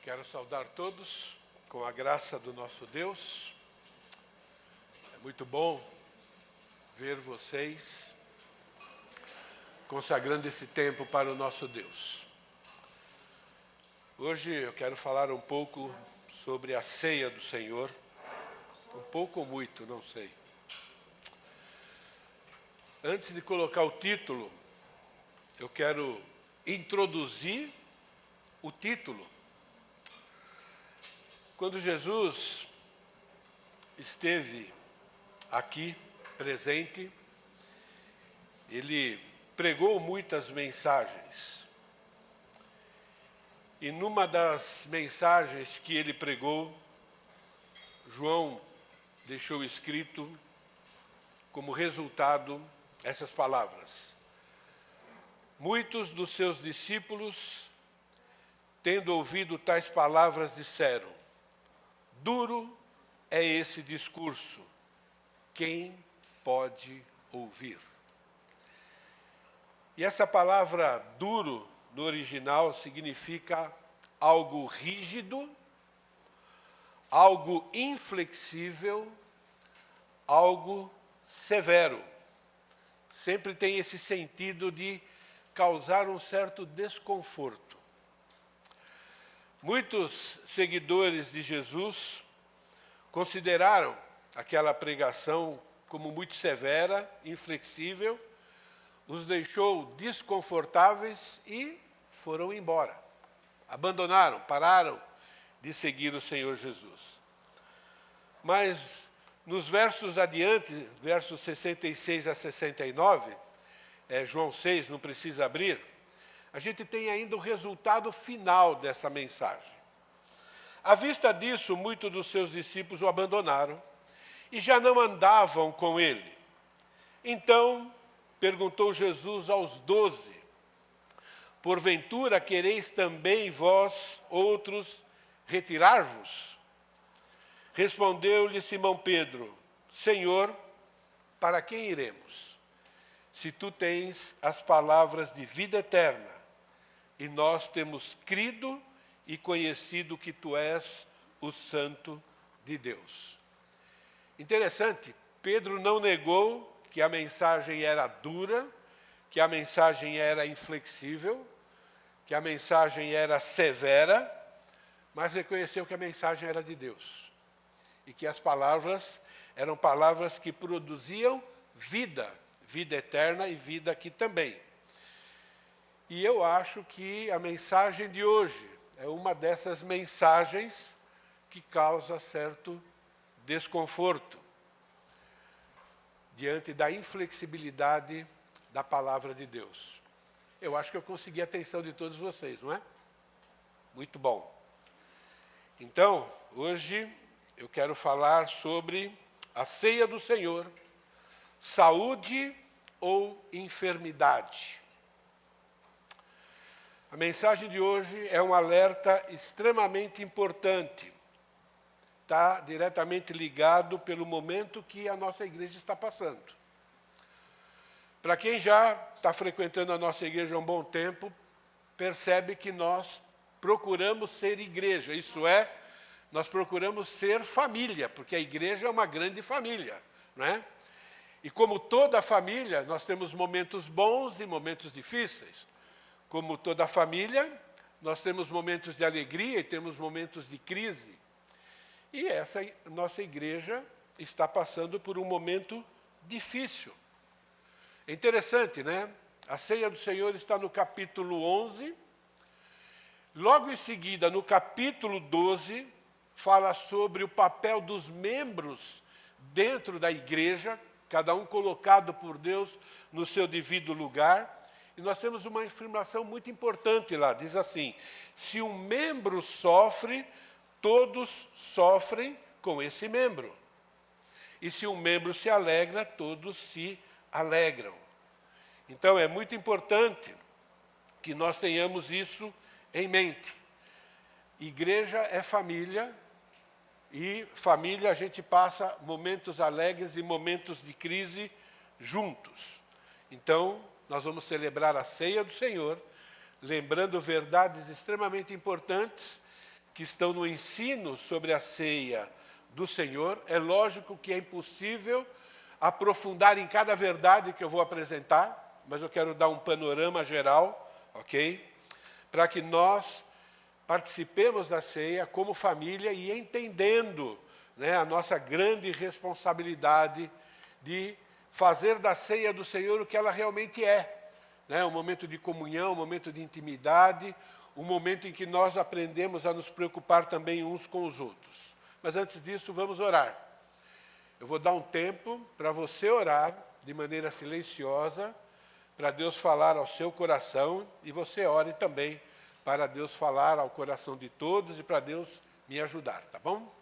Quero saudar todos com a graça do nosso Deus. É muito bom ver vocês consagrando esse tempo para o nosso Deus. Hoje eu quero falar um pouco sobre a ceia do Senhor. Um pouco ou muito, não sei. Antes de colocar o título, eu quero introduzir o título. Quando Jesus esteve aqui presente, ele pregou muitas mensagens. E numa das mensagens que ele pregou, João deixou escrito como resultado essas palavras: muitos dos seus discípulos, tendo ouvido tais palavras, disseram: duro é esse discurso, quem pode ouvir? E essa palavra duro, no original, significa algo rígido, algo inflexível, algo severo. Sempre tem esse sentido de causar um certo desconforto. Muitos seguidores de Jesus consideraram aquela pregação como muito severa, inflexível, os deixou desconfortáveis e foram embora. Abandonaram, pararam de seguir o Senhor Jesus. Mas nos versos adiante, versos 66 a 69, João 6, não precisa abrir, a gente tem ainda o resultado final dessa mensagem. À vista disso, muitos dos seus discípulos o abandonaram e já não andavam com ele. Então, perguntou Jesus aos 12, porventura quereis também vós, outros, retirar-vos? Respondeu-lhe Simão Pedro: Senhor, para quem iremos? Se tu tens as palavras de vida eterna, e nós temos crido e conhecido que tu és o Santo de Deus. Interessante, Pedro não negou que a mensagem era dura, que a mensagem era inflexível, que a mensagem era severa, mas reconheceu que a mensagem era de Deus. E que as palavras eram palavras que produziam vida, vida eterna e vida aqui também. E eu acho que a mensagem de hoje é uma dessas mensagens que causa certo desconforto diante da inflexibilidade da palavra de Deus. Eu acho que eu consegui a atenção de todos vocês, não é? Muito bom. Então, hoje eu quero falar sobre a ceia do Senhor, saúde ou enfermidade. A mensagem de hoje é um alerta extremamente importante. Está diretamente ligado pelo momento que a nossa igreja está passando. Para quem já está frequentando a nossa igreja há um bom tempo, percebe que nós procuramos ser igreja, isso é, nós procuramos ser família, porque a igreja é uma grande família, não é? E como toda família, nós temos momentos bons e momentos difíceis. Como toda família, nós temos momentos de alegria e temos momentos de crise. E essa nossa igreja está passando por um momento difícil. É interessante, né? A ceia do Senhor está no capítulo 11. Logo em seguida, no capítulo 12, fala sobre o papel dos membros dentro da igreja, cada um colocado por Deus no seu devido lugar. E nós temos uma afirmação muito importante lá, diz assim: se um membro sofre, todos sofrem com esse membro. E se um membro se alegra, todos se alegram. Então é muito importante que nós tenhamos isso em mente. Igreja é família, e família a gente passa momentos alegres e momentos de crise juntos. Então, nós vamos celebrar a ceia do Senhor, lembrando verdades extremamente importantes que estão no ensino sobre a ceia do Senhor. É lógico que é impossível aprofundar em cada verdade que eu vou apresentar, mas eu quero dar um panorama geral, ok? Para que nós participemos da ceia como família e entendendo, né, a nossa grande responsabilidade de fazer da ceia do Senhor o que ela realmente é, né? Um momento de comunhão, um momento de intimidade, um momento em que nós aprendemos a nos preocupar também uns com os outros. Mas antes disso, vamos orar. Eu vou dar um tempo para você orar de maneira silenciosa, para Deus falar ao seu coração, e você ore também para Deus falar ao coração de todos e para Deus me ajudar, tá bom?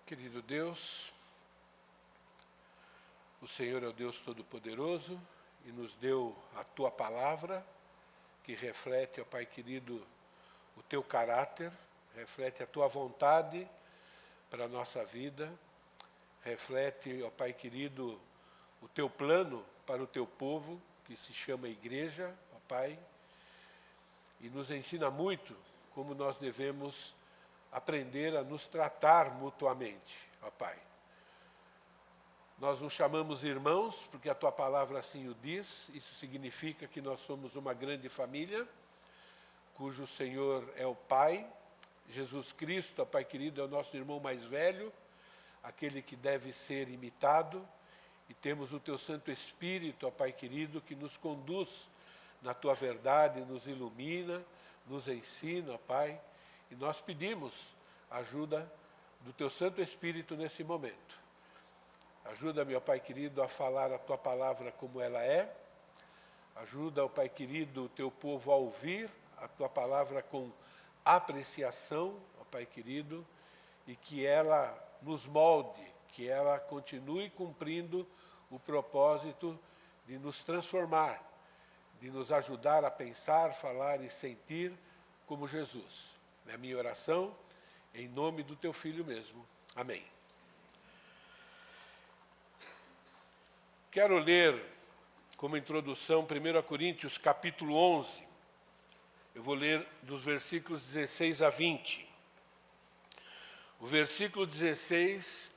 Querido Deus, o Senhor é o Deus Todo-Poderoso e nos deu a Tua palavra, que reflete, ó Pai querido, o Teu caráter, reflete a Tua vontade para a nossa vida, reflete, ó Pai querido, o Teu plano para o Teu povo, que se chama Igreja, ó Pai, e nos ensina muito como nós devemos aprender a nos tratar mutuamente, ó Pai. Nós nos chamamos irmãos, porque a Tua palavra assim o diz. Isso significa que nós somos uma grande família, cujo Senhor é o Pai. Jesus Cristo, ó Pai querido, é o nosso irmão mais velho, aquele que deve ser imitado. E temos o Teu Santo Espírito, ó Pai querido, que nos conduz na Tua verdade, nos ilumina, nos ensina, ó Pai. E nós pedimos a ajuda do Teu Santo Espírito nesse momento. Ajuda-me, ó Pai querido, a falar a Tua palavra como ela é. Ajuda, ó Pai querido, o Teu povo a ouvir a Tua palavra com apreciação, ó Pai querido, e que ela nos molde, que ela continue cumprindo o propósito de nos transformar, de nos ajudar a pensar, falar e sentir como Jesus. É a minha oração, em nome do Teu Filho mesmo. Amém. Quero ler, como introdução, 1 Coríntios, capítulo 11. Eu vou ler dos versículos 16 a 20. O versículo 16,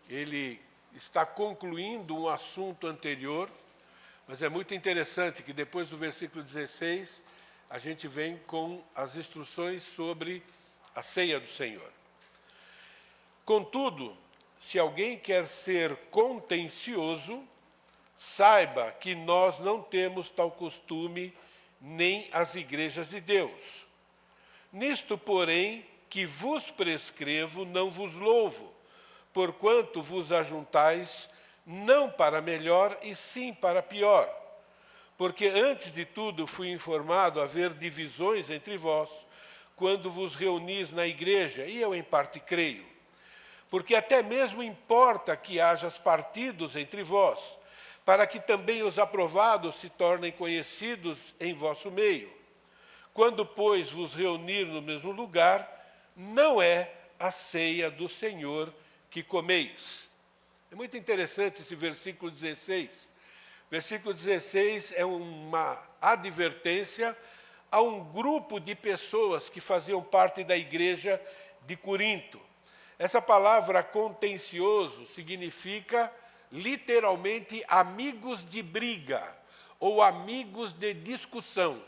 ele está concluindo um assunto anterior, mas é muito interessante que depois do versículo 16, a gente vem com as instruções sobre a ceia do Senhor. Contudo, se alguém quer ser contencioso, saiba que nós não temos tal costume, nem as igrejas de Deus. Nisto, porém, que vos prescrevo, não vos louvo, porquanto vos ajuntais, não para melhor, e sim para pior. Porque antes de tudo fui informado a haver divisões entre vós, quando vos reunis na igreja, e eu em parte creio. Porque até mesmo importa que haja partidos entre vós, para que também os aprovados se tornem conhecidos em vosso meio. Quando, pois, vos reunir no mesmo lugar, não é a ceia do Senhor que comeis. É muito interessante esse versículo 16. Versículo 16 é uma advertência a um grupo de pessoas que faziam parte da igreja de Corinto. Essa palavra contencioso significa literalmente amigos de briga ou amigos de discussão.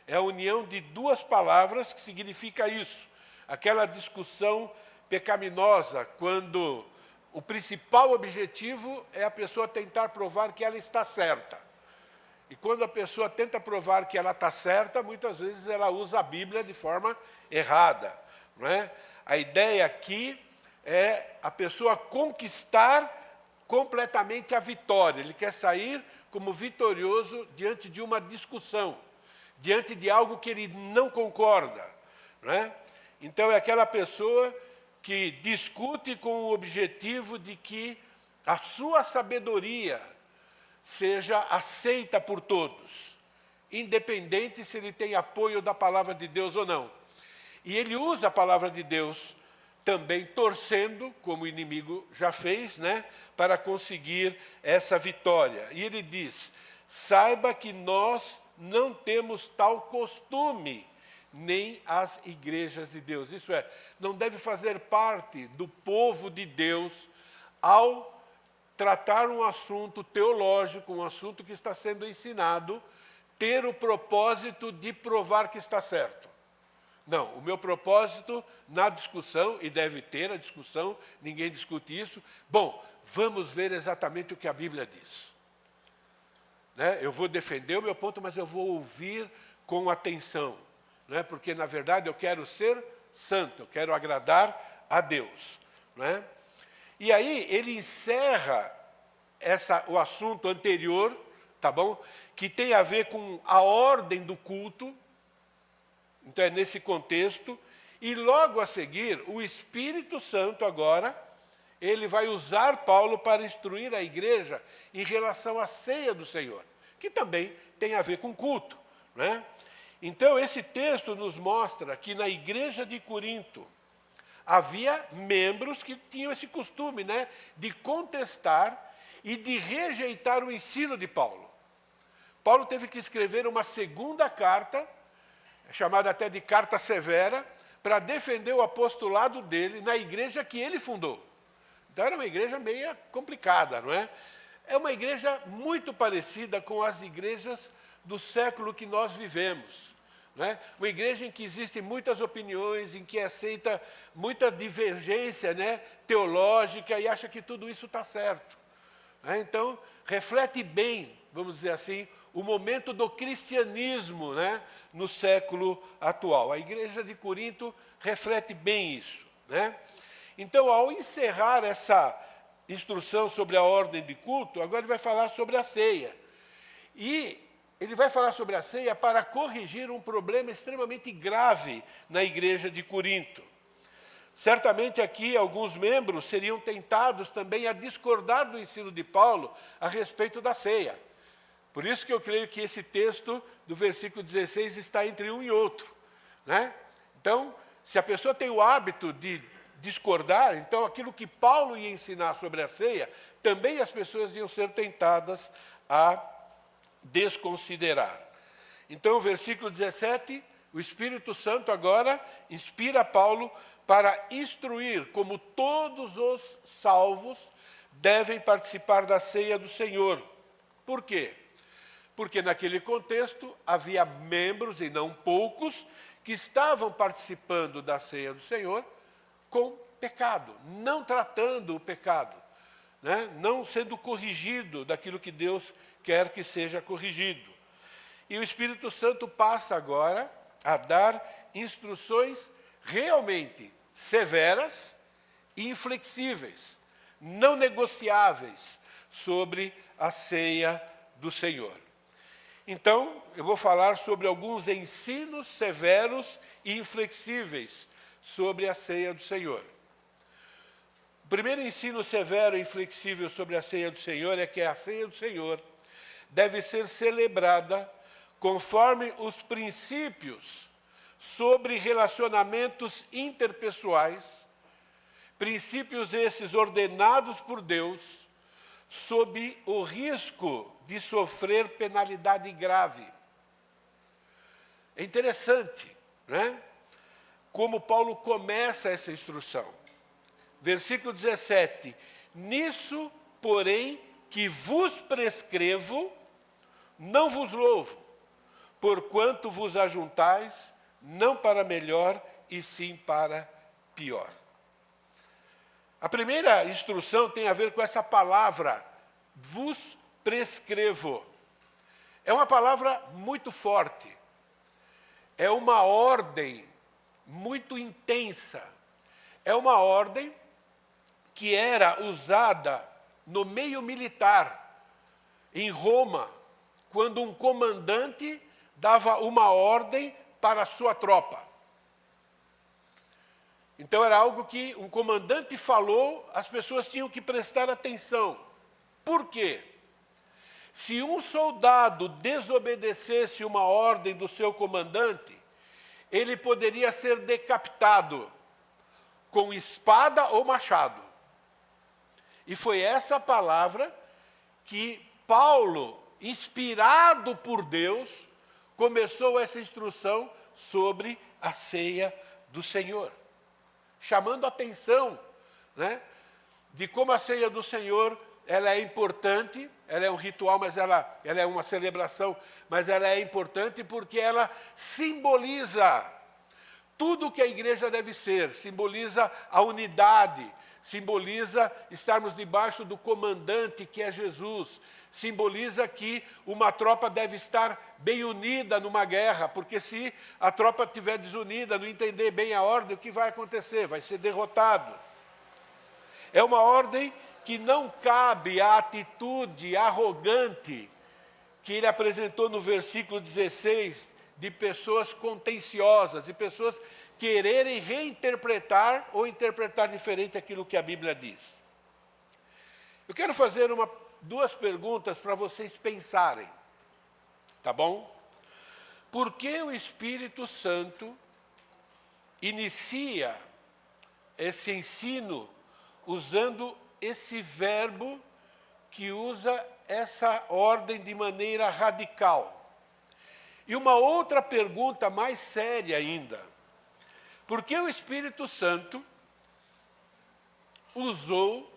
É a união de duas palavras que significa isso. Aquela discussão pecaminosa, quando o principal objetivo é a pessoa tentar provar que ela está certa. E quando a pessoa tenta provar que ela está certa, muitas vezes ela usa a Bíblia de forma errada, não é? A ideia aqui é a pessoa conquistar completamente a vitória. Ele quer sair como vitorioso diante de uma discussão, diante de algo que ele não concorda, não é? Então é aquela pessoa que discute com o objetivo de que a sua sabedoria seja aceita por todos, independente se ele tem apoio da palavra de Deus ou não. E ele usa a palavra de Deus também torcendo, como o inimigo já fez, né, para conseguir essa vitória. E ele diz: saiba que nós não temos tal costume, nem as igrejas de Deus. Isso é, não deve fazer parte do povo de Deus ao tratar um assunto teológico, um assunto que está sendo ensinado, ter o propósito de provar que está certo. Não, o meu propósito na discussão, e deve ter a discussão, ninguém discute isso. Bom, vamos ver exatamente o que a Bíblia diz. Né? Eu vou defender o meu ponto, mas eu vou ouvir com atenção. Né? Porque, na verdade, eu quero ser santo, eu quero agradar a Deus. Né? E aí ele encerra o assunto anterior, tá bom? Que tem a ver com a ordem do culto. Então é nesse contexto. E logo a seguir, o Espírito Santo agora, ele vai usar Paulo para instruir a igreja em relação à ceia do Senhor, que também tem a ver com culto, né? Então esse texto nos mostra que na igreja de Corinto havia membros que tinham esse costume, né, de contestar e de rejeitar o ensino de Paulo. Paulo teve que escrever uma segunda carta, chamada até de carta severa, para defender o apostolado dele na igreja que ele fundou. Então era uma igreja meio complicada, não é? É uma igreja muito parecida com as igrejas do século que nós vivemos. Né? Uma igreja em que existem muitas opiniões, em que é aceita muita divergência, né, teológica, e acha que tudo isso está certo. Né? Então, reflete bem, vamos dizer assim, o momento do cristianismo, né, no século atual. A igreja de Corinto reflete bem isso. Né? Então, ao encerrar essa instrução sobre a ordem de culto, agora ele vai falar sobre a ceia. E ele vai falar sobre a ceia para corrigir um problema extremamente grave na igreja de Corinto. Certamente aqui alguns membros seriam tentados também a discordar do ensino de Paulo a respeito da ceia. Por isso que eu creio que esse texto do versículo 16 está entre um e outro. Né? Então, se a pessoa tem o hábito de discordar, então aquilo que Paulo ia ensinar sobre a ceia, também as pessoas iam ser tentadas a desconsiderar. Então, o versículo 17, o Espírito Santo agora inspira Paulo para instruir como todos os salvos devem participar da ceia do Senhor. Por quê? Porque naquele contexto havia membros, e não poucos, que estavam participando da ceia do Senhor com pecado, não tratando o pecado, né? Não sendo corrigido daquilo que Deus quer que seja corrigido. E o Espírito Santo passa agora a dar instruções realmente severas e inflexíveis, não negociáveis, sobre a ceia do Senhor. Então, eu vou falar sobre alguns ensinos severos e inflexíveis sobre a ceia do Senhor. O primeiro ensino severo e inflexível sobre a ceia do Senhor é que a ceia do Senhor deve ser celebrada conforme os princípios sobre relacionamentos interpessoais, princípios esses ordenados por Deus, sob o risco de sofrer penalidade grave. É interessante, né? Como Paulo começa essa instrução. Versículo 17, nisso, porém, que vos prescrevo, não vos louvo, porquanto vos ajuntais, não para melhor, e sim para pior. A primeira instrução tem a ver com essa palavra, vos prescrevo. É uma palavra muito forte. É uma ordem muito intensa. É uma ordem que era usada no meio militar, em Roma, quando um comandante dava uma ordem para a sua tropa. Então era algo que um comandante falou, as pessoas tinham que prestar atenção. Por quê? Se um soldado desobedecesse uma ordem do seu comandante, ele poderia ser decapitado com espada ou machado. E foi essa palavra que Paulo, inspirado por Deus, começou essa instrução sobre a ceia do Senhor. Chamando a atenção, né, de como a ceia do Senhor ela é importante, ela é um ritual, mas ela é uma celebração, mas ela é importante porque ela simboliza tudo o que a igreja deve ser, simboliza a unidade, simboliza estarmos debaixo do comandante que é Jesus, simboliza que uma tropa deve estar bem unida numa guerra, porque se a tropa estiver desunida, não entender bem a ordem, o que vai acontecer? Vai ser derrotado. É uma ordem que não cabe à atitude arrogante que ele apresentou no versículo 16, de pessoas contenciosas, de pessoas quererem reinterpretar ou interpretar diferente aquilo que a Bíblia diz. Eu quero fazer duas perguntas para vocês pensarem, tá bom? Por que o Espírito Santo inicia esse ensino usando esse verbo que usa essa ordem de maneira radical? E uma outra pergunta mais séria ainda. Por que o Espírito Santo usou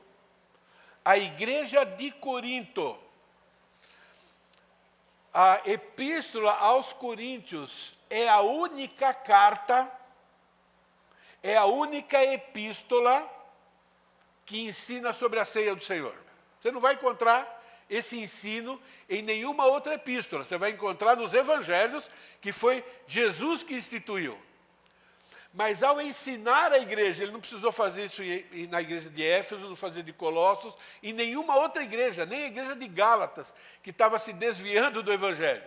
a igreja de Corinto? A epístola aos Coríntios é a única carta, é a única epístola que ensina sobre a ceia do Senhor. Você não vai encontrar esse ensino em nenhuma outra epístola. Você vai encontrar nos evangelhos, que foi Jesus que instituiu. Mas ao ensinar a igreja, ele não precisou fazer isso na igreja de Éfeso, não fazer de Colossos, em nenhuma outra igreja, nem a igreja de Gálatas, que estava se desviando do evangelho.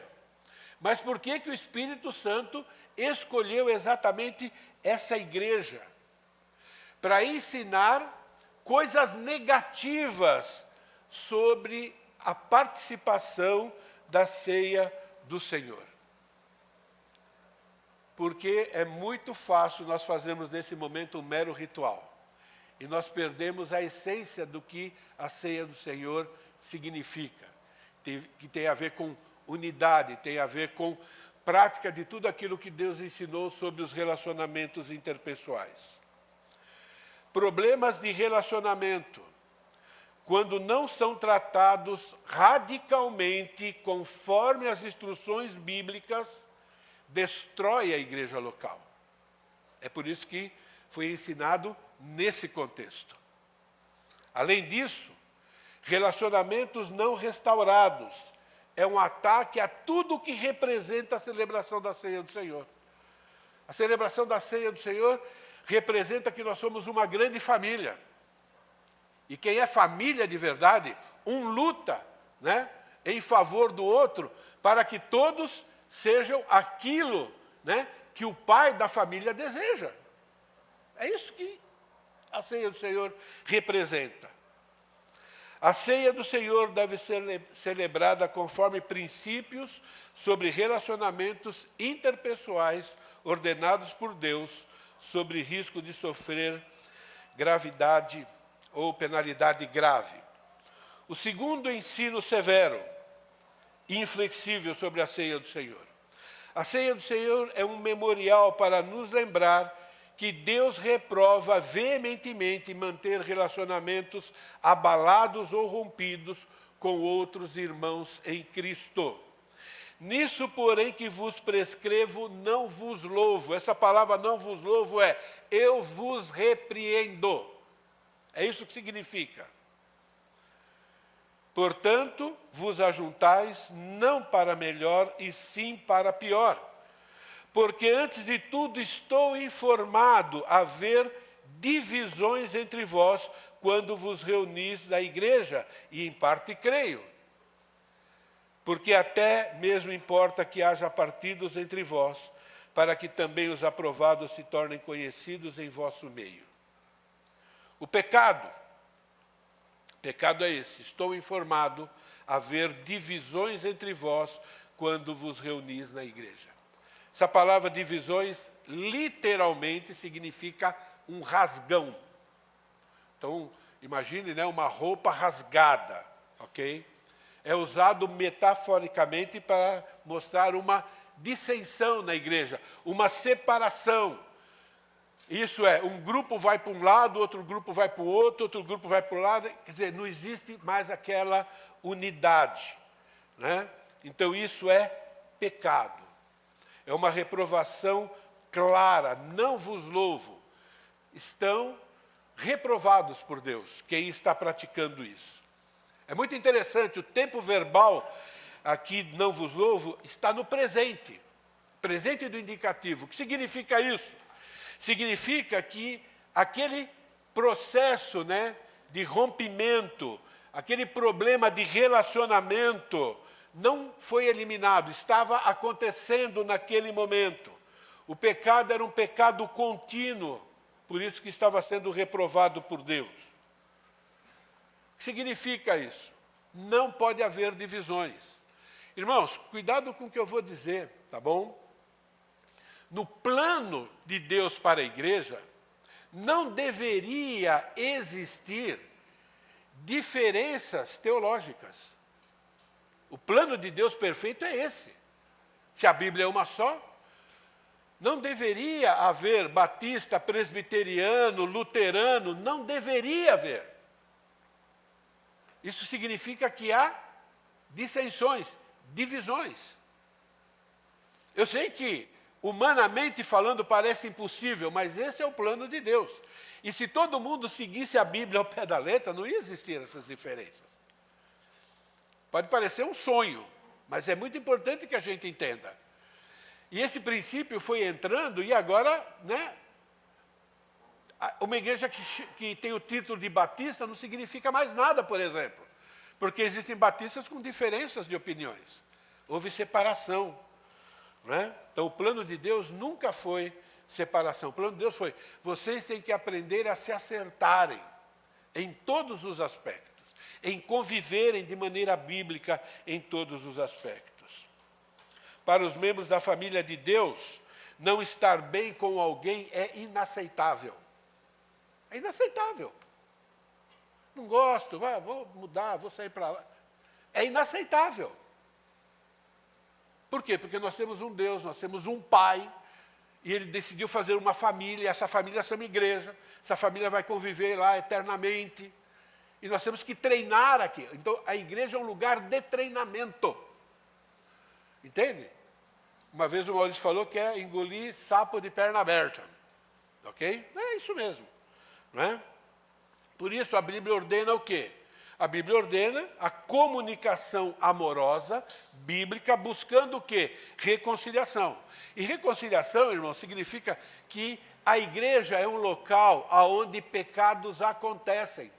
Mas por que que o Espírito Santo escolheu exatamente essa igreja? Para ensinar coisas negativas sobre a participação da ceia do Senhor. Porque é muito fácil nós fazermos nesse momento um mero ritual. E nós perdemos a essência do que a ceia do Senhor significa. Que tem a ver com unidade, tem a ver com prática de tudo aquilo que Deus ensinou sobre os relacionamentos interpessoais. Problemas de relacionamento, quando não são tratados radicalmente conforme as instruções bíblicas, destrói a igreja local. É por isso que foi ensinado nesse contexto. Além disso, relacionamentos não restaurados é um ataque a tudo que representa a celebração da ceia do Senhor. A celebração da ceia do Senhor representa que nós somos uma grande família. E quem é família de verdade, um luta, né, em favor do outro, para que todos sejam aquilo, né, que o pai da família deseja. É isso que a ceia do Senhor representa. A ceia do Senhor deve ser celebrada conforme princípios sobre relacionamentos interpessoais ordenados por Deus, sobre risco de sofrer gravidade ou penalidade grave. O segundo ensino severo, inflexível sobre a ceia do Senhor. A ceia do Senhor é um memorial para nos lembrar que Deus reprova veementemente manter relacionamentos abalados ou rompidos com outros irmãos em Cristo. Nisso, porém, que vos prescrevo, não vos louvo. Essa palavra não vos louvo é eu vos repreendo. É isso que significa. Portanto, vos ajuntais não para melhor, e sim para pior. Porque antes de tudo estou informado a haver divisões entre vós quando vos reunis na igreja, e em parte creio. Porque até mesmo importa que haja partidos entre vós, para que também os aprovados se tornem conhecidos em vosso meio. O pecado é esse: estou informado a haver divisões entre vós quando vos reunis na igreja. Essa palavra divisões literalmente significa um rasgão. Então, imagine, né, uma roupa rasgada, ok? É usado metaforicamente para mostrar uma dissensão na igreja, uma separação. Isso é, um grupo vai para um lado, outro grupo vai para o outro grupo vai para o lado. Quer dizer, não existe mais aquela unidade, né? Então, isso é pecado. É uma reprovação clara. Não vos louvo. Estão reprovados por Deus quem está praticando isso. É muito interessante, o tempo verbal aqui, não vos louvo, está no presente. Presente do indicativo. O que significa isso? Significa que aquele processo, né, de rompimento, aquele problema de relacionamento não foi eliminado, estava acontecendo naquele momento. O pecado era um pecado contínuo, por isso que estava sendo reprovado por Deus. O que significa isso? Não pode haver divisões. Irmãos, cuidado com o que eu vou dizer, tá bom? No plano de Deus para a igreja, não deveria existir diferenças teológicas. O plano de Deus perfeito é esse. Se a Bíblia é uma só, não deveria haver batista, presbiteriano, luterano, não deveria haver. Isso significa que há dissensões, divisões. Eu sei que, humanamente falando, parece impossível, mas esse é o plano de Deus. E se todo mundo seguisse a Bíblia ao pé da letra, não ia existir essas diferenças. Pode parecer um sonho, mas é muito importante que a gente entenda. E esse princípio foi entrando e agora, né, uma igreja que tem o título de batista não significa mais nada, por exemplo. Porque existem batistas com diferenças de opiniões. Houve separação. Né? Então, o plano de Deus nunca foi separação. O plano de Deus foi, vocês têm que aprender a se acertarem em todos os aspectos, em conviverem de maneira bíblica em todos os aspectos. Para os membros da família de Deus, não estar bem com alguém é inaceitável. É inaceitável. Não gosto, vou mudar, vou sair para lá. É inaceitável. Por quê? Porque nós temos um Deus, nós temos um Pai, e Ele decidiu fazer uma família, e essa família chama igreja, essa família vai conviver lá eternamente, e nós temos que treinar aqui. Então, a igreja é um lugar de treinamento. Entende? Uma vez o Maurício falou que é engolir sapo de perna aberta. Ok? É isso mesmo. Não é? Por isso, a Bíblia ordena o quê? A Bíblia ordena a comunicação amorosa, bíblica, buscando o quê? Reconciliação. E reconciliação, irmão, significa que a igreja é um local onde pecados acontecem.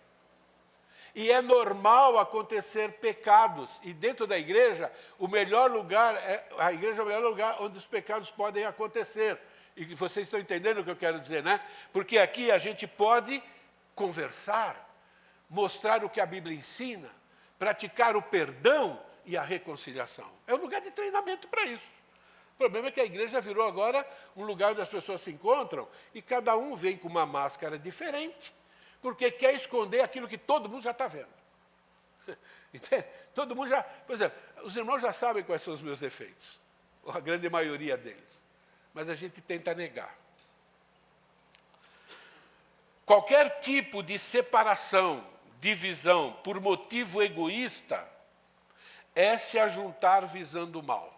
E é normal acontecer pecados. E dentro da igreja, o melhor lugar, a igreja é o melhor lugar onde os pecados podem acontecer. E vocês estão entendendo o que eu quero dizer, né? Porque aqui a gente pode conversar, mostrar o que a Bíblia ensina, praticar o perdão e a reconciliação. É um lugar de treinamento para isso. O problema é que a igreja virou agora um lugar onde as pessoas se encontram e cada um vem com uma máscara diferente, porque quer esconder aquilo que todo mundo já está vendo. Entende? Todo mundo já... Por exemplo, os irmãos já sabem quais são os meus defeitos, ou a grande maioria deles, mas a gente tenta negar. Qualquer tipo de separação, divisão por motivo egoísta é se ajuntar visando o mal.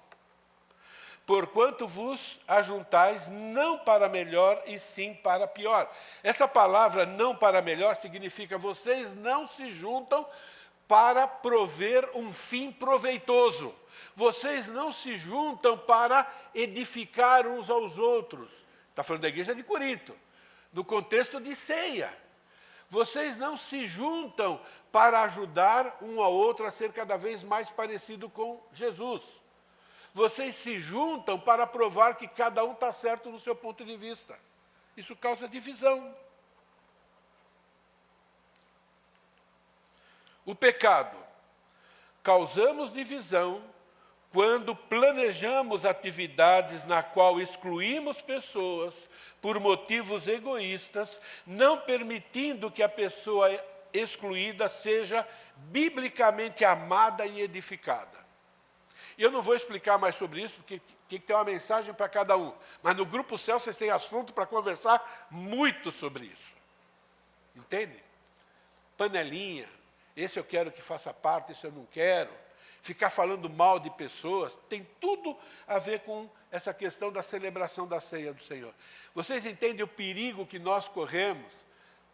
porquanto vos ajuntais não para melhor e sim para pior. Essa palavra não para melhor significa vocês não se juntam para prover um fim proveitoso. Vocês não se juntam para edificar uns aos outros. Está falando da igreja de Corinto, no contexto de ceia. Vocês não se juntam para ajudar um ao outro a ser cada vez mais parecido com Jesus. Vocês se juntam para provar que cada um está certo no seu ponto de vista. Isso causa divisão. O pecado. Causamos divisão quando planejamos atividades na qual excluímos pessoas por motivos egoístas, não permitindo que a pessoa excluída seja biblicamente amada e edificada. E eu não vou explicar mais sobre isso, porque tem que ter uma mensagem para cada um. Mas no Grupo Céu vocês têm assunto para conversar muito sobre isso. Entende? Panelinha, esse eu quero que faça parte, esse eu não quero. Ficar falando mal de pessoas, tem tudo a ver com essa questão da celebração da ceia do Senhor. Vocês entendem o perigo que nós corremos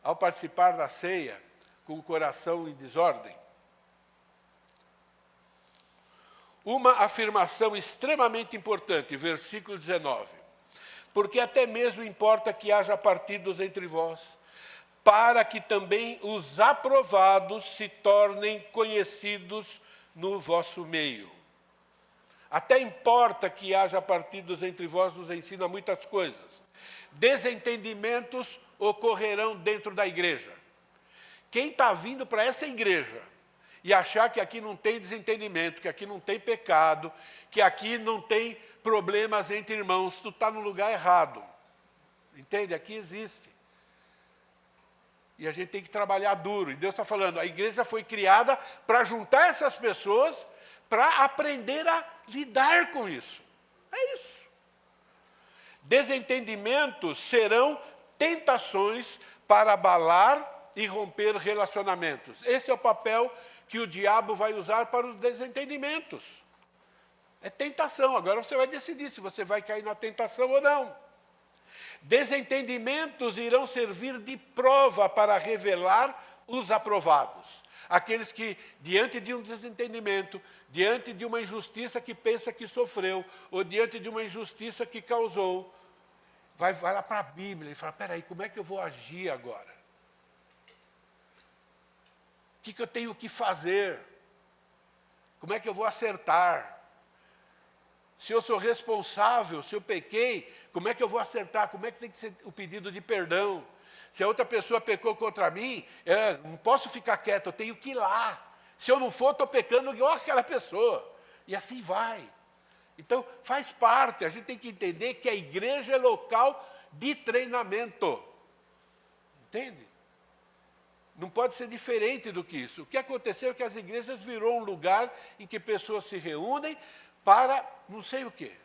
ao participar da ceia com o coração em desordem? Uma afirmação extremamente importante, versículo 19. Porque até mesmo importa que haja partidos entre vós, para que também os aprovados se tornem conhecidos no vosso meio. Até importa que haja partidos entre vós, nos ensina muitas coisas. Desentendimentos ocorrerão dentro da igreja. Quem está vindo para essa igreja e achar que aqui não tem desentendimento, que aqui não tem pecado, que aqui não tem problemas entre irmãos, tu está no lugar errado. Entende? Aqui existe. E a gente tem que trabalhar duro. E Deus está falando, a igreja foi criada para juntar essas pessoas, para aprender a lidar com isso. É isso. Desentendimentos serão tentações para abalar e romper relacionamentos. Esse é o papel que o diabo vai usar para os desentendimentos. É tentação. Agora você vai decidir se você vai cair na tentação ou não. Desentendimentos irão servir de prova para revelar os aprovados. Aqueles que, diante de um desentendimento, diante de uma injustiça que pensa que sofreu, ou diante de uma injustiça que causou, vai lá para a Bíblia e fala, peraí, como é que eu vou agir agora? O que eu tenho que fazer? Como é que eu vou acertar? Se eu sou responsável, se eu pequei, como é que eu vou acertar? Como é que tem que ser o pedido de perdão? Se a outra pessoa pecou contra mim, não posso ficar quieto, eu tenho que ir lá. Se eu não for, estou pecando igual aquela pessoa. E assim vai. Então, faz parte, a gente tem que entender que a igreja é local de treinamento. Entende? Não pode ser diferente do que isso. O que aconteceu é que as igrejas virou um lugar em que pessoas se reúnem para não sei o quê.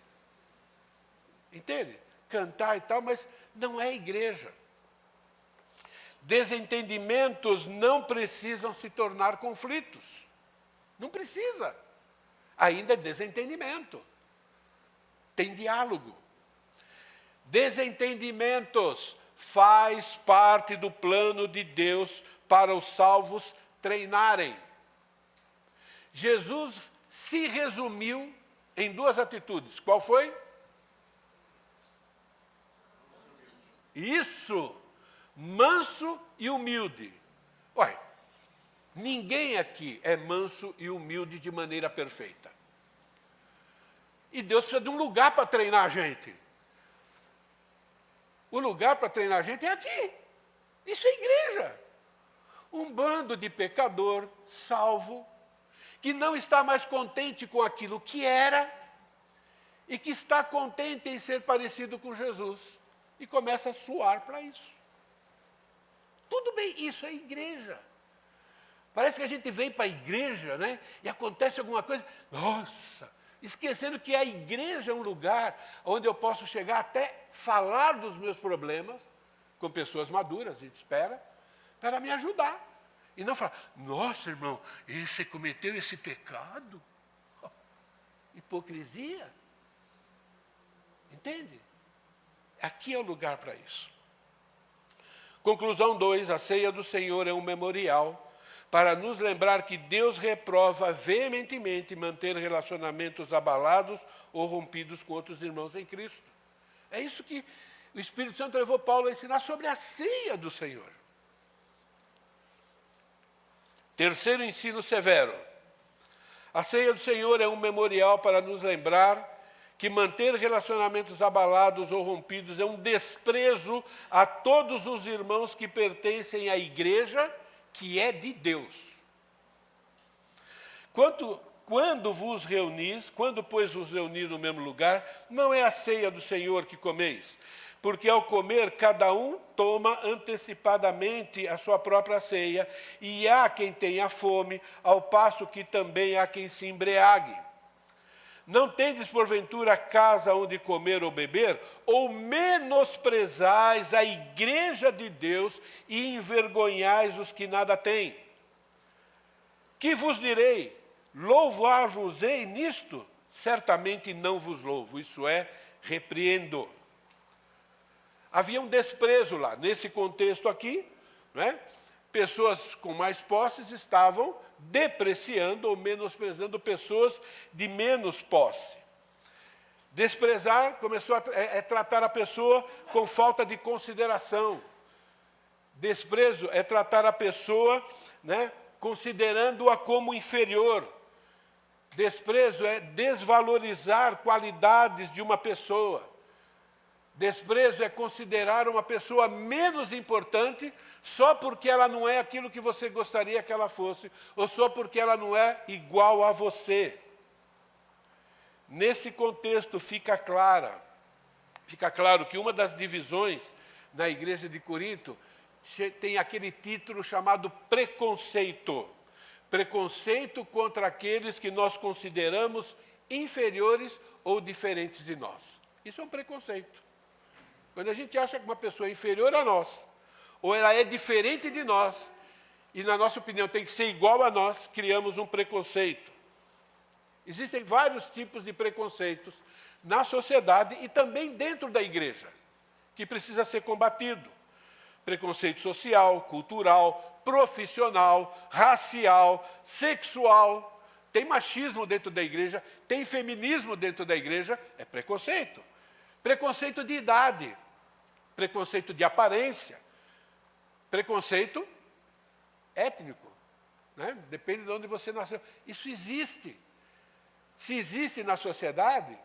Entende? Cantar e tal, mas não é igreja. Desentendimentos não precisam se tornar conflitos. Não precisa. Ainda é desentendimento. Tem diálogo. Desentendimentos faz parte do plano de Deus para os salvos treinarem. Jesus se resumiu em duas atitudes. Qual foi? Isso, manso e humilde. Ué, ninguém aqui é manso e humilde de maneira perfeita. E Deus precisa de um lugar para treinar a gente. O lugar para treinar a gente é aqui. Isso é igreja. Um bando de pecador salvo, que não está mais contente com aquilo que era e que está contente em ser parecido com Jesus. E começa a suar para isso. Tudo bem, isso é igreja. Parece que a gente vem para a igreja, né? E acontece alguma coisa, nossa, esquecendo que a igreja é um lugar onde eu posso chegar até falar dos meus problemas, com pessoas maduras, a gente espera, para me ajudar. E não falar, nossa, irmão, você cometeu esse pecado? Hipocrisia. Entende? Aqui é o lugar para isso. Conclusão 2, a ceia do Senhor é um memorial para nos lembrar que Deus reprova veementemente manter relacionamentos abalados ou rompidos com outros irmãos em Cristo. É isso que o Espírito Santo levou Paulo a ensinar sobre a ceia do Senhor. Terceiro ensino severo. A ceia do Senhor é um memorial para nos lembrar que manter relacionamentos abalados ou rompidos é um desprezo a todos os irmãos que pertencem à igreja, que é de Deus. Quando pois vos reunir no mesmo lugar, não é a ceia do Senhor que comeis, porque ao comer cada um toma antecipadamente a sua própria ceia, e há quem tenha fome, ao passo que também há quem se embriague. Não tendes, porventura, casa onde comer ou beber? Ou menosprezais a igreja de Deus e envergonhais os que nada têm? Que vos direi? Louvar-vos-ei nisto? Certamente não vos louvo, isso é, repreendo. Havia um desprezo lá. Nesse contexto aqui, né, pessoas com mais posses estavam depreciando ou menosprezando pessoas de menos posse. Desprezar começou a tratar a pessoa com falta de consideração. Desprezo é tratar a pessoa, né, considerando-a como inferior. Desprezo é desvalorizar qualidades de uma pessoa. Desprezo é considerar uma pessoa menos importante só porque ela não é aquilo que você gostaria que ela fosse, ou só porque ela não é igual a você. Nesse contexto fica claro que uma das divisões na igreja de Corinto tem aquele título chamado preconceito. Preconceito contra aqueles que nós consideramos inferiores ou diferentes de nós. Isso é um preconceito. Quando a gente acha que uma pessoa é inferior a nós, ou ela é diferente de nós, e na nossa opinião tem que ser igual a nós, criamos um preconceito. Existem vários tipos de preconceitos na sociedade e também dentro da igreja, que precisa ser combatido. Preconceito social, cultural, profissional, racial, sexual. Tem machismo dentro da igreja, tem feminismo dentro da igreja, é preconceito. Preconceito de idade. Preconceito de aparência, preconceito étnico, né? Depende de onde você nasceu. Isso existe. Se existe na sociedade,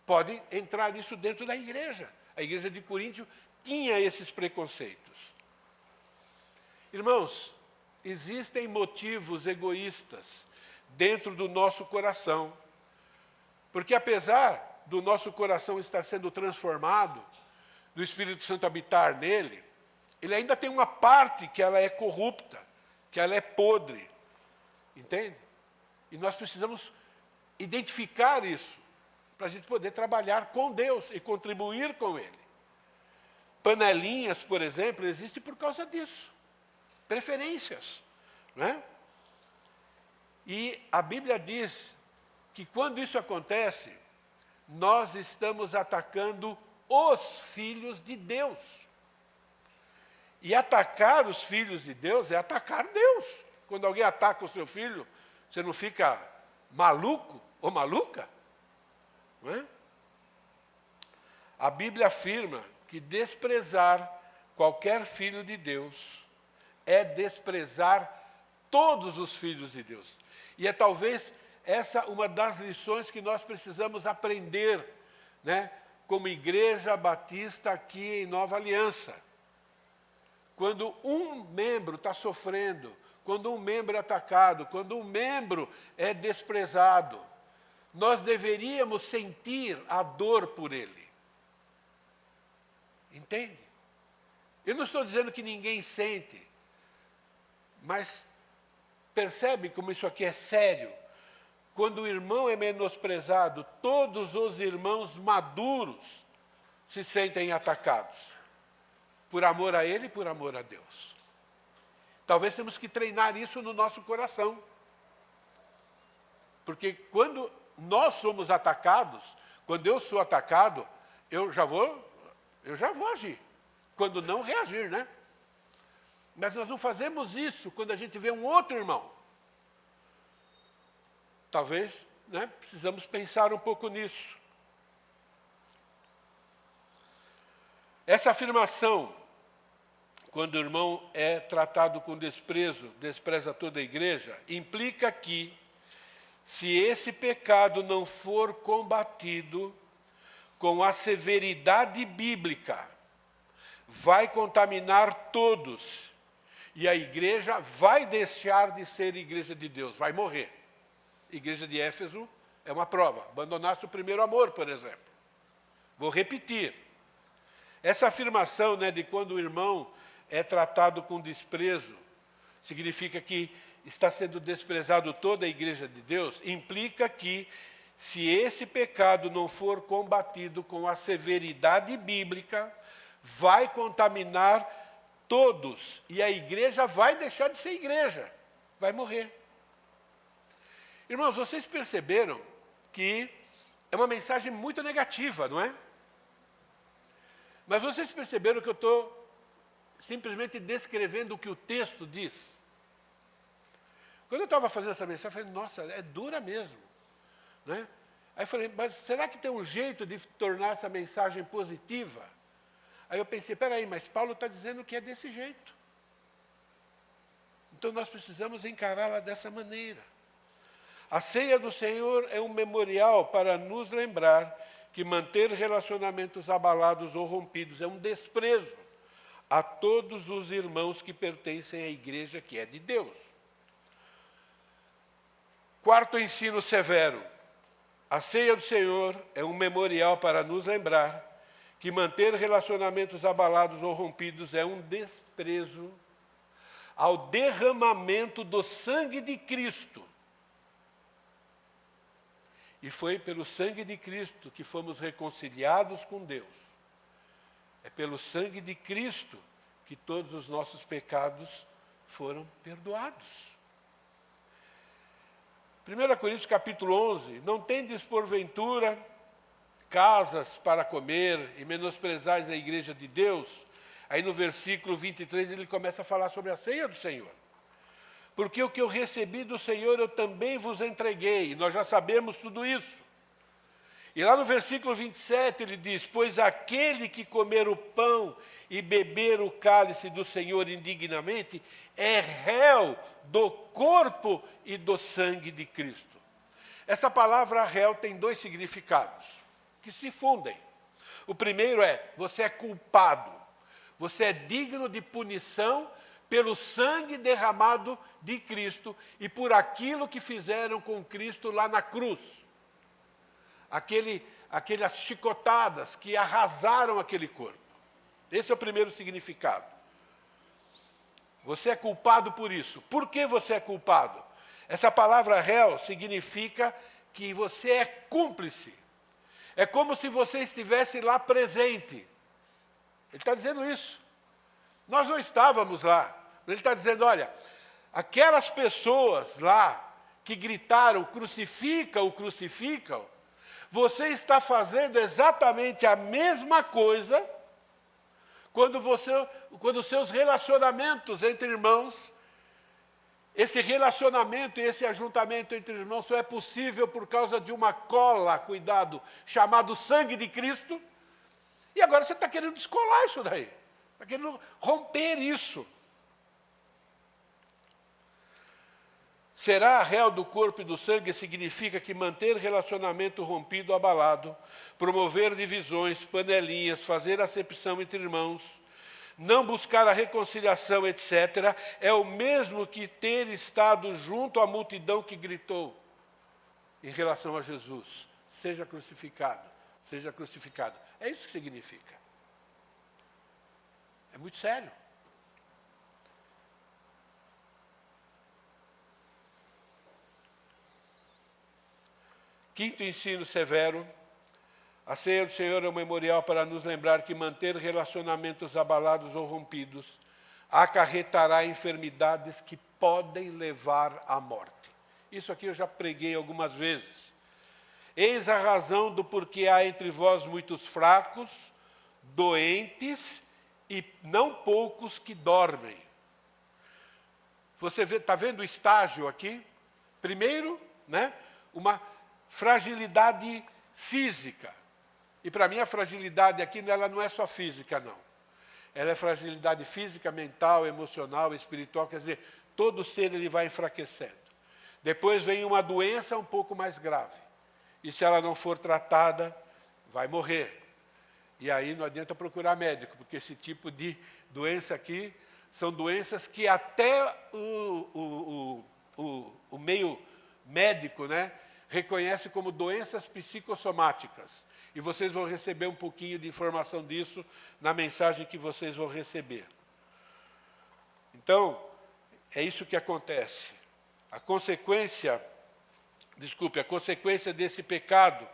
pode entrar isso dentro da igreja. A igreja de Coríntio tinha esses preconceitos. Irmãos, existem motivos egoístas dentro do nosso coração, porque apesar do nosso coração estar sendo transformado, do Espírito Santo habitar nele, ele ainda tem uma parte que ela é corrupta, que ela é podre. Entende? E nós precisamos identificar isso, para a gente poder trabalhar com Deus e contribuir com Ele. Panelinhas, por exemplo, existem por causa disso. Preferências. Não é? E a Bíblia diz que quando isso acontece, nós estamos atacando os filhos de Deus. E atacar os filhos de Deus é atacar Deus. Quando alguém ataca o seu filho, você não fica maluco ou maluca? Não é? A Bíblia afirma que desprezar qualquer filho de Deus é desprezar todos os filhos de Deus. E é talvez essa uma das lições que nós precisamos aprender, né, como Igreja Batista aqui em Nova Aliança. Quando um membro está sofrendo, quando um membro é atacado, quando um membro é desprezado, nós deveríamos sentir a dor por ele. Entende? Eu não estou dizendo que ninguém sente, mas percebe como isso aqui é sério? Quando o irmão é menosprezado, todos os irmãos maduros se sentem atacados. Por amor a ele e por amor a Deus. Talvez temos que treinar isso no nosso coração. Porque quando nós somos atacados, quando eu sou atacado, eu já vou agir. Quando não, reagir, né? Mas nós não fazemos isso quando a gente vê um outro irmão. Talvez, né, precisamos pensar um pouco nisso. Essa afirmação, quando o irmão é tratado com desprezo, despreza toda a igreja, implica que, se esse pecado não for combatido com a severidade bíblica, vai contaminar todos, e a igreja vai deixar de ser igreja de Deus, vai morrer. Igreja de Éfeso é uma prova. Abandonaste o primeiro amor, por exemplo. Vou repetir. Essa afirmação, né, de quando o irmão é tratado com desprezo, significa que está sendo desprezado toda a igreja de Deus, implica que, se esse pecado não for combatido com a severidade bíblica, vai contaminar todos, e a igreja vai deixar de ser igreja, vai morrer. Irmãos, vocês perceberam que é uma mensagem muito negativa, não é? Mas vocês perceberam que eu estou simplesmente descrevendo o que o texto diz? Quando eu estava fazendo essa mensagem, eu falei, nossa, é dura mesmo. Né? Aí eu falei, mas será que tem um jeito de tornar essa mensagem positiva? Aí eu pensei, peraí, mas Paulo está dizendo que é desse jeito. Então nós precisamos encará-la dessa maneira. A ceia do Senhor é um memorial para nos lembrar que manter relacionamentos abalados ou rompidos é um desprezo a todos os irmãos que pertencem à igreja que é de Deus. Quarto ensino severo. A ceia do Senhor é um memorial para nos lembrar que manter relacionamentos abalados ou rompidos é um desprezo ao derramamento do sangue de Cristo. E foi pelo sangue de Cristo que fomos reconciliados com Deus. É pelo sangue de Cristo que todos os nossos pecados foram perdoados. 1 Coríntios capítulo 11, não tendes porventura casas para comer e menosprezais a igreja de Deus? Aí no versículo 23 ele começa a falar sobre a ceia do Senhor. Porque o que eu recebi do Senhor eu também vos entreguei. E nós já sabemos tudo isso. E lá no versículo 27 ele diz, pois aquele que comer o pão e beber o cálice do Senhor indignamente é réu do corpo e do sangue de Cristo. Essa palavra réu tem dois significados que se fundem. O primeiro é, você é culpado. Você é digno de punição pelo sangue derramado de Cristo e por aquilo que fizeram com Cristo lá na cruz. Aquelas chicotadas que arrasaram aquele corpo. Esse é o primeiro significado. Você é culpado por isso. Por que você é culpado? Essa palavra réu significa que você é cúmplice. É como se você estivesse lá presente. Ele está dizendo isso. Nós não estávamos lá. Ele está dizendo, olha, aquelas pessoas lá que gritaram, crucifica-o, crucifica-o, você está fazendo exatamente a mesma coisa quando os seus relacionamentos entre irmãos, esse relacionamento e esse ajuntamento entre irmãos só é possível por causa de uma cola, cuidado, chamado sangue de Cristo, e agora você está querendo descolar isso daí, está querendo romper isso. Será réu do corpo e do sangue significa que manter relacionamento rompido, abalado, promover divisões, panelinhas, fazer acepção entre irmãos, não buscar a reconciliação, etc., é o mesmo que ter estado junto à multidão que gritou em relação a Jesus, seja crucificado, seja crucificado. É isso que significa. É muito sério. Quinto ensino severo, a ceia do Senhor é um memorial para nos lembrar que manter relacionamentos abalados ou rompidos acarretará enfermidades que podem levar à morte. Isso aqui eu já preguei algumas vezes. Eis a razão do porquê há entre vós muitos fracos, doentes e não poucos que dormem. Você está vendo o estágio aqui? Primeiro, né, uma fragilidade física. E para mim a fragilidade aqui ela não é só física, não. Ela é fragilidade física, mental, emocional, espiritual, quer dizer, todo ser ele vai enfraquecendo. Depois vem uma doença um pouco mais grave. E se ela não for tratada, vai morrer. E aí não adianta procurar médico, porque esse tipo de doença aqui são doenças que até o meio médico, né, reconhece como doenças psicossomáticas. E vocês vão receber um pouquinho de informação disso na mensagem que vocês vão receber. Então, é isso que acontece. A consequência desse pecado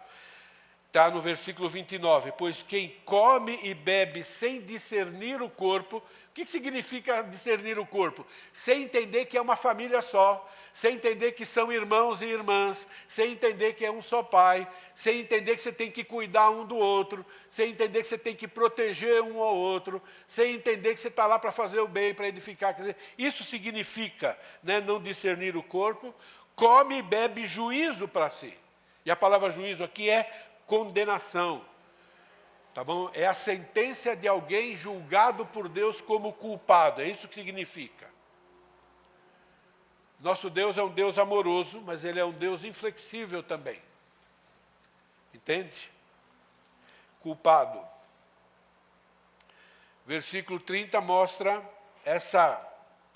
está no versículo 29. Pois quem come e bebe sem discernir o corpo... O que significa discernir o corpo? Sem entender que é uma família só, sem entender que são irmãos e irmãs, sem entender que é um só pai, sem entender que você tem que cuidar um do outro, sem entender que você tem que proteger um ao outro, sem entender que você está lá para fazer o bem, para edificar. Quer dizer, isso significa, né, não discernir o corpo. Come e bebe juízo para si. E a palavra juízo aqui é condenação. Tá bom? É a sentença de alguém julgado por Deus como culpado. É isso que significa. Nosso Deus é um Deus amoroso, mas Ele é um Deus inflexível também. Entende? Culpado. Versículo 30 mostra essa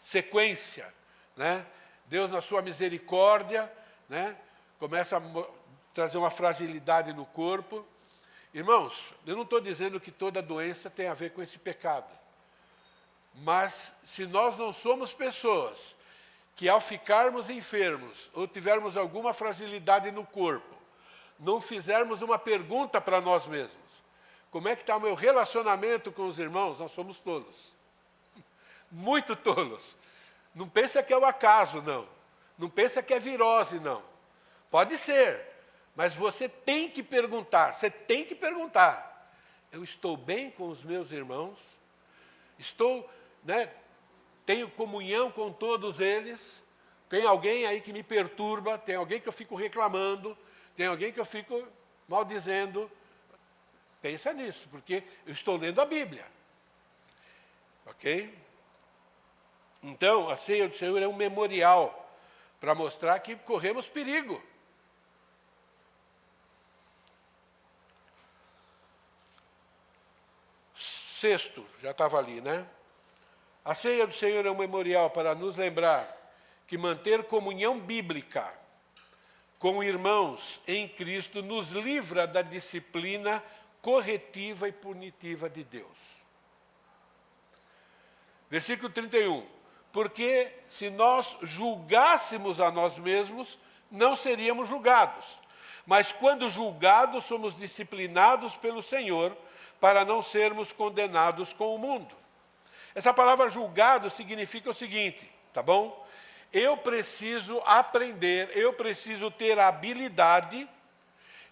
sequência, né? Deus, na sua misericórdia, né, começa a trazer uma fragilidade no corpo. Irmãos, eu não estou dizendo que toda doença tem a ver com esse pecado. Mas se nós não somos pessoas que ao ficarmos enfermos ou tivermos alguma fragilidade no corpo, não fizermos uma pergunta para nós mesmos, como é que está o meu relacionamento com os irmãos? Nós somos tolos. Muito tolos. Não pensa que é o acaso, não. Não pensa que é virose, não. Pode ser. Mas você tem que perguntar, eu estou bem com os meus irmãos? Tenho comunhão com todos eles? Tem alguém aí que me perturba? Tem alguém que eu fico reclamando? Tem alguém que eu fico maldizendo? Pensa nisso, porque eu estou lendo a Bíblia. Ok? Então, a ceia do Senhor é um memorial para mostrar que corremos perigo. Sexto, já estava ali, né? A ceia do Senhor é um memorial para nos lembrar que manter comunhão bíblica com irmãos em Cristo nos livra da disciplina corretiva e punitiva de Deus. Versículo 31. Porque se nós julgássemos a nós mesmos, não seríamos julgados. Mas quando julgados, somos disciplinados pelo Senhor, para não sermos condenados com o mundo. Essa palavra julgado significa o seguinte, tá bom? Eu preciso aprender, eu preciso ter a habilidade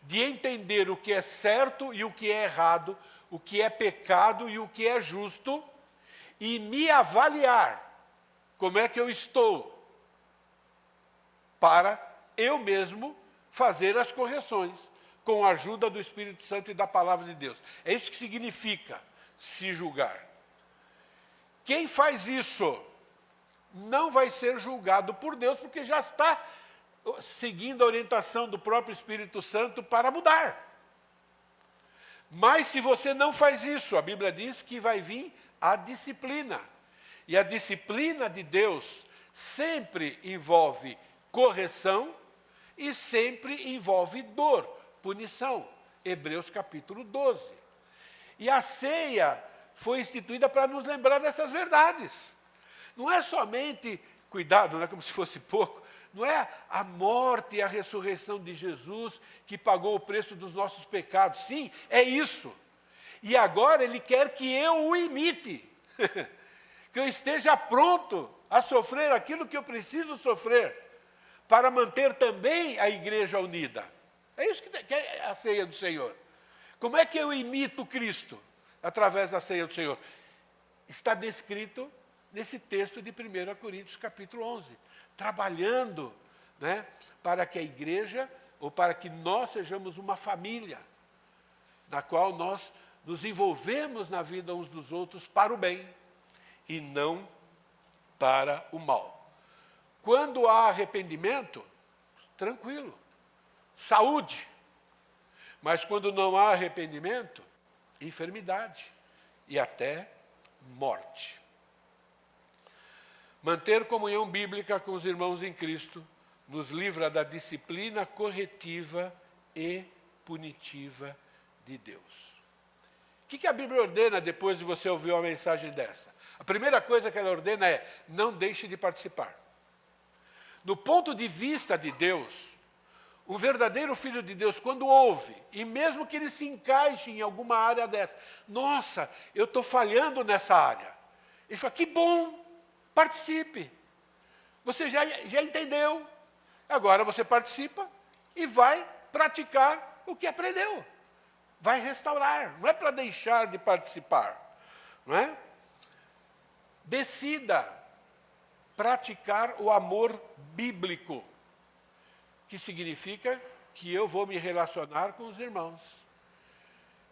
de entender o que é certo e o que é errado, o que é pecado e o que é justo, e me avaliar como é que eu estou, para eu mesmo fazer as correções, com a ajuda do Espírito Santo e da Palavra de Deus. É isso que significa se julgar. Quem faz isso não vai ser julgado por Deus, porque já está seguindo a orientação do próprio Espírito Santo para mudar. Mas se você não faz isso, a Bíblia diz que vai vir a disciplina. E a disciplina de Deus sempre envolve correção e sempre envolve dor, punição. Hebreus capítulo 12. E a ceia foi instituída para nos lembrar dessas verdades. Não é somente, cuidado, não é como se fosse pouco, não é a morte e a ressurreição de Jesus que pagou o preço dos nossos pecados. Sim, é isso. E agora Ele quer que eu o imite. Que eu esteja pronto a sofrer aquilo que eu preciso sofrer, para manter também a igreja unida. É isso que é a ceia do Senhor. Como é que eu imito Cristo? Através da ceia do Senhor. Está descrito nesse texto de 1 Coríntios, capítulo 11. Trabalhando, né, para que a igreja, ou para que nós sejamos uma família, na qual nós nos envolvemos na vida uns dos outros para o bem e não para o mal. Quando há arrependimento, tranquilo, saúde. Mas quando não há arrependimento, enfermidade e até morte. Manter comunhão bíblica com os irmãos em Cristo nos livra da disciplina corretiva e punitiva de Deus. O que a Bíblia ordena depois de você ouvir uma mensagem dessa? A primeira coisa que ela ordena é: não deixe de participar. No ponto de vista de Deus, um verdadeiro filho de Deus, quando ouve, e mesmo que ele se encaixe em alguma área dessa, nossa, eu estou falhando nessa área. Ele fala: que bom, participe. Você já entendeu. Agora você participa e vai praticar o que aprendeu. Vai restaurar, não é para deixar de participar, não é? Decida praticar o amor bíblico, que significa que eu vou me relacionar com os irmãos.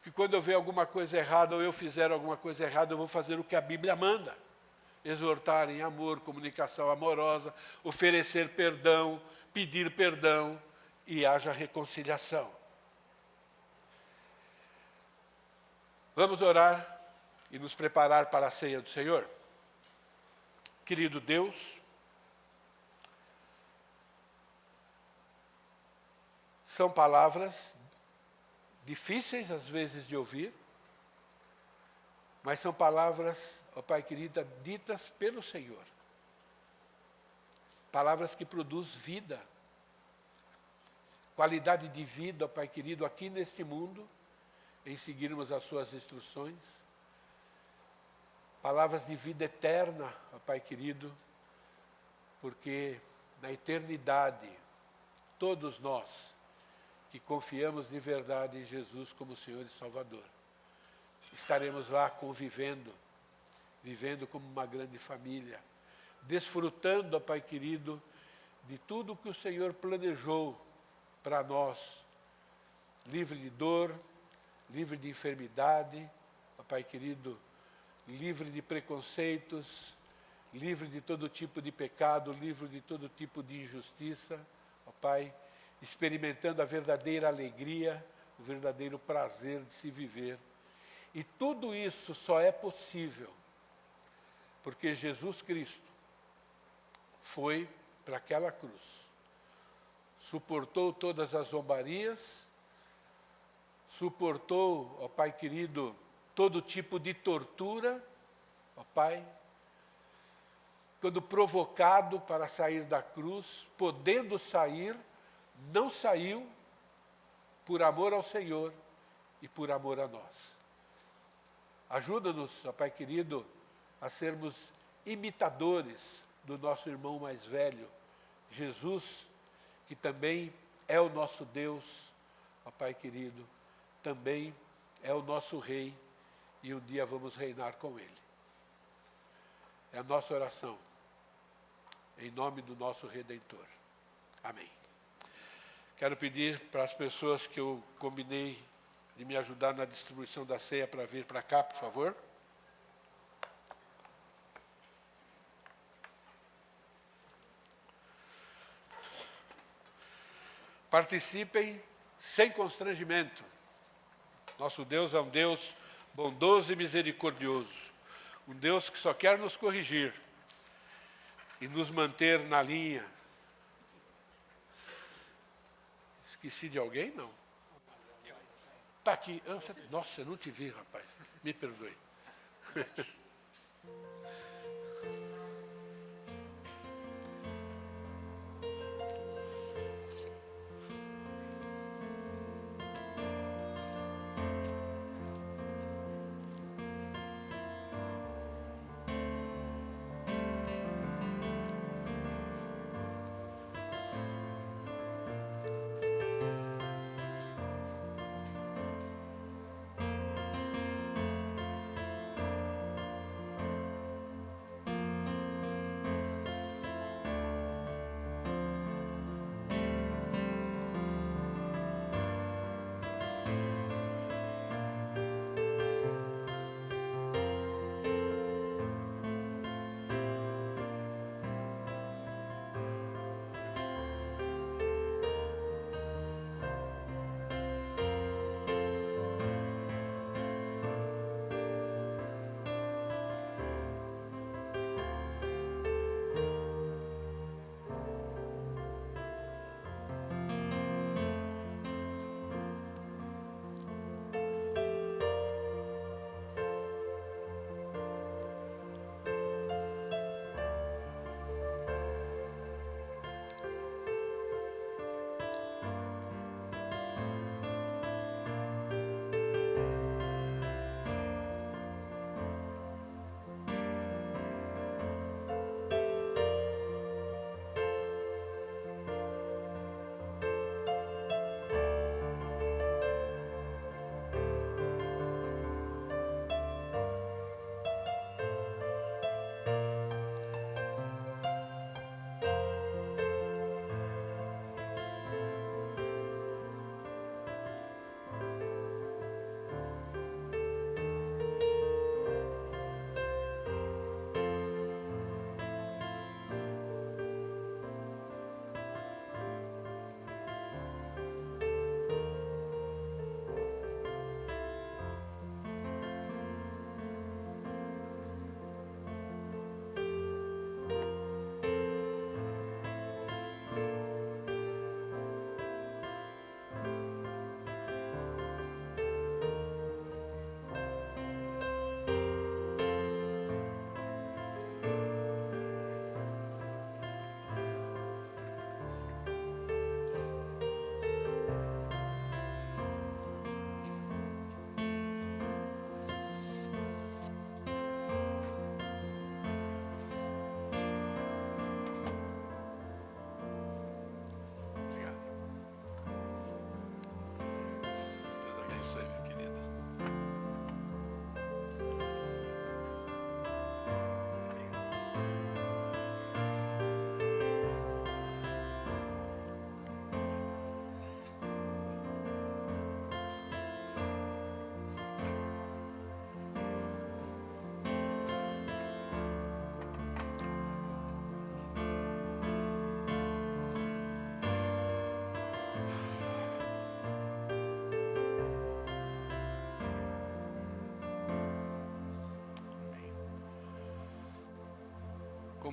Que quando eu ver alguma coisa errada ou eu fizer alguma coisa errada, eu vou fazer o que a Bíblia manda. Exortar em amor, comunicação amorosa, oferecer perdão, pedir perdão e haja reconciliação. Vamos orar e nos preparar para a ceia do Senhor? Querido Deus, são palavras difíceis às vezes de ouvir, mas são palavras, ó Pai querido, ditas pelo Senhor. Palavras que produzem vida, qualidade de vida, ó Pai querido, aqui neste mundo, em seguirmos as suas instruções. Palavras de vida eterna, ó Pai querido, porque na eternidade, todos nós que confiamos de verdade em Jesus como Senhor e Salvador, estaremos lá convivendo, vivendo como uma grande família, desfrutando, ó Pai querido, de tudo que o Senhor planejou para nós, livre de dor, livre de enfermidade, ó Pai querido, livre de preconceitos, livre de todo tipo de pecado, livre de todo tipo de injustiça, ó Pai, experimentando a verdadeira alegria, o verdadeiro prazer de se viver. E tudo isso só é possível porque Jesus Cristo foi para aquela cruz, suportou todas as zombarias, suportou, ó Pai querido, todo tipo de tortura, ó Pai, quando provocado para sair da cruz, podendo sair, não saiu por amor ao Senhor e por amor a nós. Ajuda-nos, ó Pai querido, a sermos imitadores do nosso irmão mais velho, Jesus, que também é o nosso Deus, ó Pai querido, também é o nosso Rei, e um dia vamos reinar com Ele. É a nossa oração, em nome do nosso Redentor. Amém. Quero pedir para as pessoas que eu combinei de me ajudar na distribuição da ceia para vir para cá, por favor. Participem sem constrangimento. Nosso Deus é um Deus bondoso e misericordioso. Um Deus que só quer nos corrigir e nos manter na linha. Esqueci de alguém? Não. Está aqui. Nossa, eu não te vi, rapaz. Me perdoe.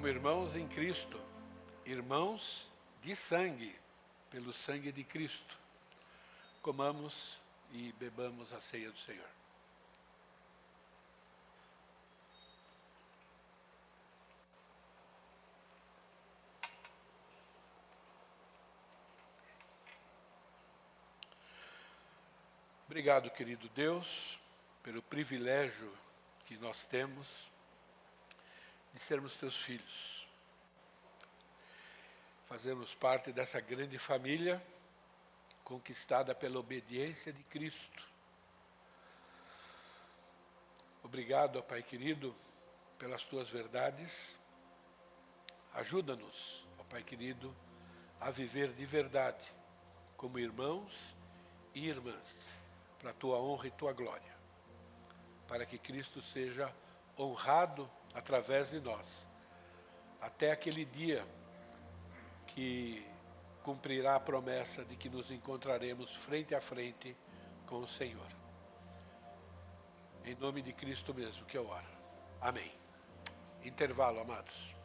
como irmãos em Cristo, irmãos de sangue, pelo sangue de Cristo. Comamos e bebamos a ceia do Senhor. Obrigado, querido Deus, pelo privilégio que nós temos de sermos teus filhos. Fazermos parte dessa grande família conquistada pela obediência de Cristo. Obrigado, ó Pai querido, pelas tuas verdades. Ajuda-nos, ó Pai querido, a viver de verdade, como irmãos e irmãs, para a tua honra e tua glória, para que Cristo seja honrado através de nós, até aquele dia que cumprirá a promessa de que nos encontraremos frente a frente com o Senhor. Em nome de Cristo mesmo que eu oro. Amém. Intervalo, amados.